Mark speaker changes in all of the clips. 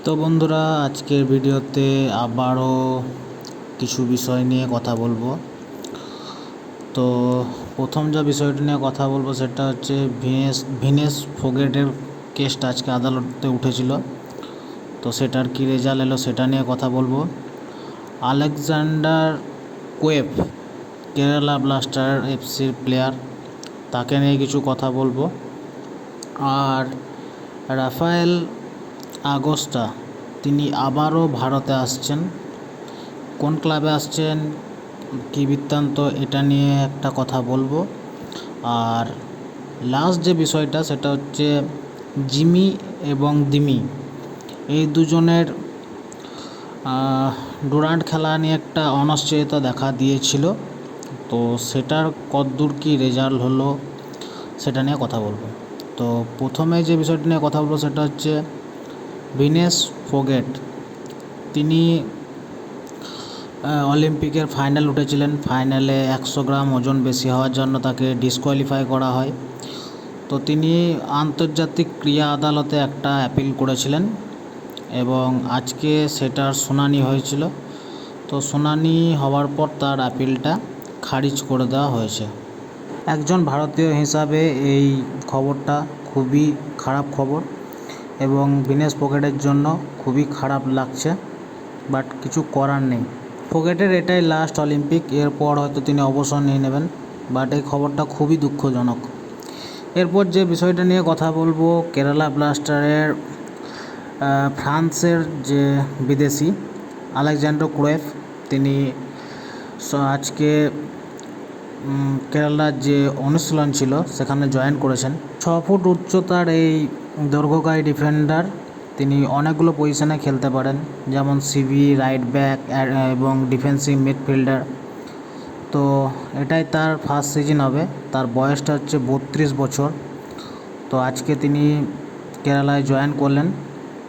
Speaker 1: তো বন্ধুরা, আজকের ভিডিওতে আবারও কিছু বিষয় নিয়ে কথা বলবো। তো প্রথম যে বিষয়টি নিয়ে কথা বলবো সেটা হচ্ছে ভিনেস ফোগাটের কেসটা আজকে আদালতে উঠেছিল। তো সেটার কি রেজাল্ট এলো সেটা নিয়ে কথা বলবো। আলেকজান্ডার কোয়েভ, কেরালা ব্লাস্টার এফসির প্লেয়ার, তাকে নিয়ে কিছু কথা বলবো। আর রাফায়েল আগস্টা, তিনি আবারও ভারতে আসছেন। কোন ক্লাবে আসছেন, কী বৃত্তান্ত, এটা নিয়ে একটা কথা বলবো। আর লাস্ট যে বিষয়টা সেটা হচ্ছে জিমি এবং দিমি, এই দুজনের ডুরান্ড খেলা নিয়ে একটা অনিশ্চয়তা দেখা দিয়েছিল। তো সেটার কতদূর কী রেজাল্ট হলো সেটা নিয়ে কথা বলবো। তো প্রথমে যে বিষয়টি নিয়ে কথা বলবো সেটা হচ্ছে ভিনেস ফোগাট। তিনি অলিম্পিকের ফাইনাল উঠেছিলেন। ফাইনালে 100 গ্রাম ওজন বেশি হওয়ার জন্য তাকে ডিসকোয়ালিফাই করা হয়। তো তিনি আন্তর্জাতিক ক্রীড়া আদালতে একটা অ্যাপিল করেছিলেন এবং আজকে সেটার শুনানি হয়েছিল। তো শুনানি হওয়ার পর তার অ্যাপিলটা খারিজ করে দেওয়া হয়েছে। একজন ভারতীয় হিসাবে এই খবরটা খুবই খারাপ খবর এবং ভিনেস ফোগাটের জন্য খুবই খারাপ লাগছে, বাট কিছু করার নেই। ফোগাটের এটাই লাস্ট অলিম্পিক, এরপর হয়তো তিনি অবসর নিয়ে নেবেন, বাট এই খবরটা খুবই দুঃখজনক। এরপর যে বিষয়টা নিয়ে কথা বলবো, কেরালা ব্লাস্টারের ফ্রান্সের যে বিদেশি আলেকজান্ডার কোয়েভ, তিনি আজকে কেরালার যে অনুশীলন ছিল সেখানে জয়েন করেছেন। 6 ফুট উচ্চতার এই দৈর্ঘ্যকারী ডিফেন্ডার, তিনি অনেকগুলো পজিশনে খেলতে পারেন, যেমন সিবি, রাইট ব্যাক এবং ডিফেন্সিভ মিডফিল্ডার। তো এটাই তার ফার্স্ট সিজন হবে। তার বয়সটা হচ্ছে 32 বছর। তো আজকে তিনি কেরালায় জয়েন করলেন।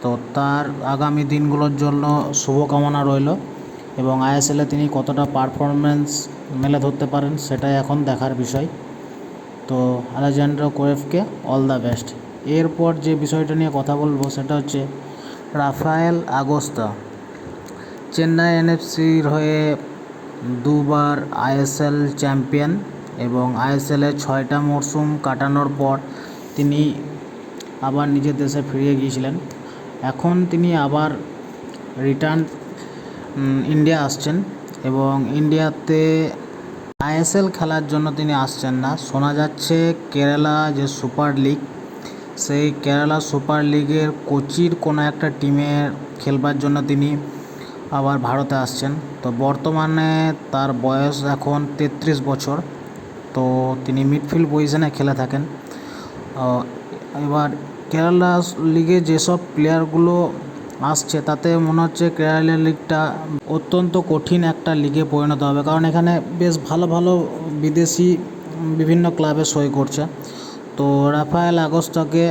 Speaker 1: তো তার আগামী দিনগুলোর জন্য শুভকামনা রইল এবং আইএসএলে তিনি কতটা পারফরমেন্স মেলে ধরতে পারেন সেটাই এখন দেখার বিষয়। তো আলেকজান্ডার কোয়েভকে অল দ্য বেস্ট। এরপর যে বিষয়টা নিয়ে কথা বলবো সেটা হচ্ছে রাফায়েল আগস্তা। চেন্নাই এনএফসির হয়ে দুবার আইএসএল চ্যাম্পিয়ন এবং আইএসএলে 6টা মরশুম কাটানোর পর তিনি আবার নিজের দেশে ফিরে গিয়েছিলেন। এখন তিনি আবার রিটার্ন ইন্ডিয়া আসছেন এবং ইন্ডিয়াতে আইএসএল খেলার জন্য তিনি আসছেন না। শোনা যাচ্ছে কেরালা যে সুপার লিগ, সেই কেরালা সুপার লিগের কোচির কোনো একটা টিমে খেলবার জন্য তিনি আবার ভারতে আসছেন। তো বর্তমানে তার বয়স এখন 33 বছর। তো তিনি মিডফিল্ড পজিশনে খেলে থাকেন। এবার কেরালা লিগে যেসব প্লেয়ারগুলো আসছে তাতে মনে হচ্ছে কেরালা লিগটা অত্যন্ত কঠিন একটা লিগে পরিণত হবে, কারণ এখানে বেশ ভালো ভালো বিদেশি বিভিন্ন ক্লাবে সই করছে। তো রাফায়েল আগস্টাকে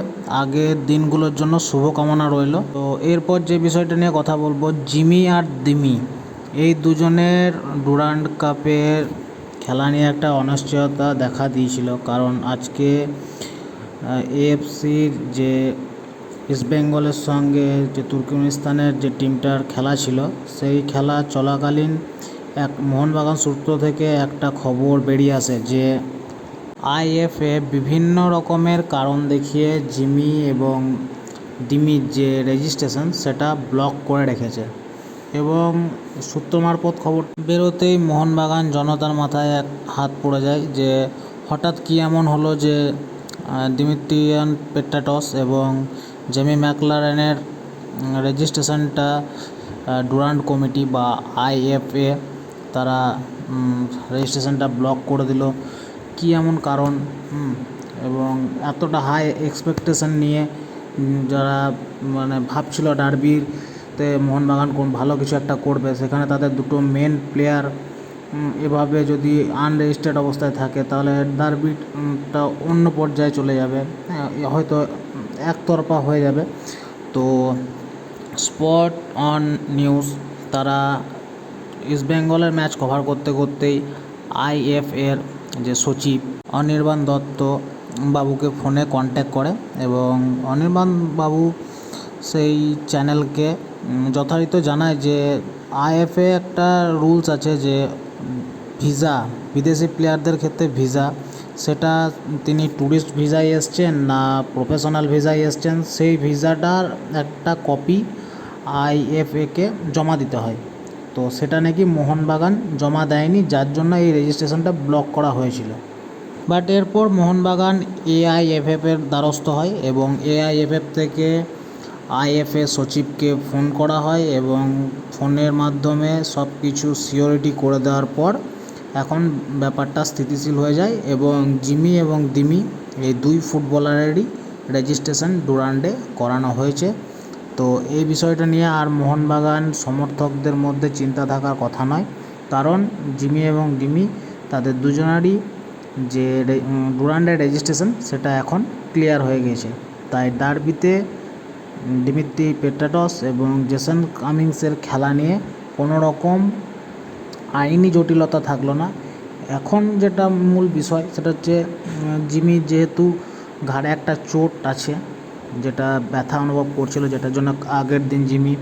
Speaker 1: আগের দিনগুলোর জন্য শুভকামনা রইল। তো এরপর যে বিষয়টা নিয়ে কথা বলবো, জিমি আর দিমি, এই দুজনের ডুরান্ড কাপের খেলা নিয়ে একটা অনিশ্চয়তা দেখা দিয়েছিল, কারণ আজকে এএফসির যে ইস্টবেঙ্গলের সঙ্গে যে তুর্কমেনিস্তানের যে টিমটার খেলা ছিল, সেই খেলা চলাকালীন মোহনবাগান সূত্র থেকে একটা খবর বেরিয়ে আসে যে আইএফএ বিভিন্ন রকমের কারণ দেখিয়ে জিমি এবং দিমির যে রেজিস্ট্রেশন সেটা ব্লক করে রেখেছে এবং সূত্র মারফত খবর বেরোতেই মোহনবাগান জনতার মাথায় এক হাত পড়ে যায় যে হঠাৎ কী এমন হলো যে দিমিত্রিয়ান পেট্রাটস এবং জেমি ম্যাকলারেনের রেজিস্ট্রেশনটা ডুরান্ড কমিটি বা আইএফএ তারা রেজিস্ট্রেশনটা ব্লক করে দিল। কী এমন কারণ, এবং এতটা হাই এক্সপেকটেশন নিয়ে যারা ভাবছিল ডার্বিতে মোহনবাগান কোন ভালো কিছু একটা করবে, সেখানে তাদের দুটো মেন প্লেয়ার এভাবে যদি আনরেজিস্টার্ড অবস্থায় থাকে তাহলে ডার্বিটা অন্য পর্যায়ে চলে যাবে, হয়তো একতরফা হয়ে যাবে। তো স্পট অন নিউজ তারা ইস্টবেঙ্গলের ম্যাচ কভার করতে করতেই আইএফএর যে সচিব অনির্বাণ দত্ত বাবুকে ফোনে কন্ট্যাক্ট করে এবং অনির্বাণ বাবু সেই চ্যানেলকে যথারীতি জানায় যে আইএফএ একটা রুলস আছে যে ভিসা, বিদেশি প্লেয়ারদের ক্ষেত্রে ভিসা, সেটা তিনি ট্যুরিস্ট ভিসায় এসছেন না প্রফেশনাল ভিসায় এসছেন, সেই ভিসাটার একটা কপি আইএফএকে জমা দিতে হয়। তো সেটা নাকি মোহনবাগান জমা দেয়নি, যার জন্য এই রেজিস্ট্রেশনটা ব্লক করা হয়েছিল। বাট এরপর মোহনবাগান এআইএফএফের দ্বারস্থ হয় এবং এআইএফএফ থেকে আইএফএ সচিবকে ফোন করা হয় এবং ফোনের মাধ্যমে সব কিছু সিওরিটি করে দেওয়ার পর এখন ব্যাপারটা স্থিতিশীল হয়ে যায় এবং জিমি এবং দিমি এই দুই ফুটবলারেরই রেজিস্ট্রেশন ডুরান্ডে করানো হয়েছে। তো এই বিষয়টা নিয়ে আর মোহনবাগান সমর্থকদের মধ্যে চিন্তা থাকার কথা নয়, কারণ জিমি এবং ডিমি তাদের দুজনারই যে ডুরান্ডের রেজিস্ট্রেশন সেটা এখন ক্লিয়ার হয়ে গেছে। তাই ডার্বিতে দিমিত্রি পেট্রাটস এবং জেসন কামিংসের খেলা নিয়ে কোনো রকম আইনি জটিলতা থাকলো না। এখন যেটা মূল বিষয় সেটা হচ্ছে জিমি যেহেতু ঘাড়ে একটা চোট আছে, যেটা ব্যথা অনুভব করছিল, যেটার জন্য আগের দিন জিমি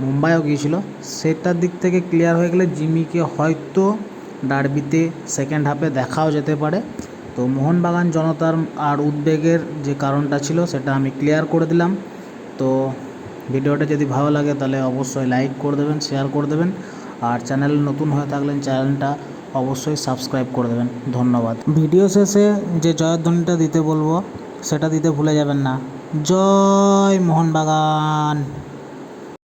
Speaker 1: মুম্বাইও গিয়েছিল, সেটার দিক থেকে ক্লিয়ার হয়ে গেলে জিমিকে হয়তো ডার্বিতে সেকেন্ড হাফে দেখাও যেতে পারে। তো মোহনবাগান জনতার আর উদ্বেগের যে কারণটা ছিল সেটা আমি ক্লিয়ার করে দিলাম। তো ভিডিওটা যদি ভালো লাগে তাহলে অবশ্যই লাইক করে দেবেন, শেয়ার করে দেবেন, আর চ্যানেল নতুন হয়ে থাকলে চ্যানেলটা অবশ্যই সাবস্ক্রাইব করে দেবেন। ধন্যবাদ। ভিডিও শেষে যে জয়ধ্বনিটা দিতে বলবো সেটা দিতে ভুলে যাবেন না। জয় মোহনবাগান।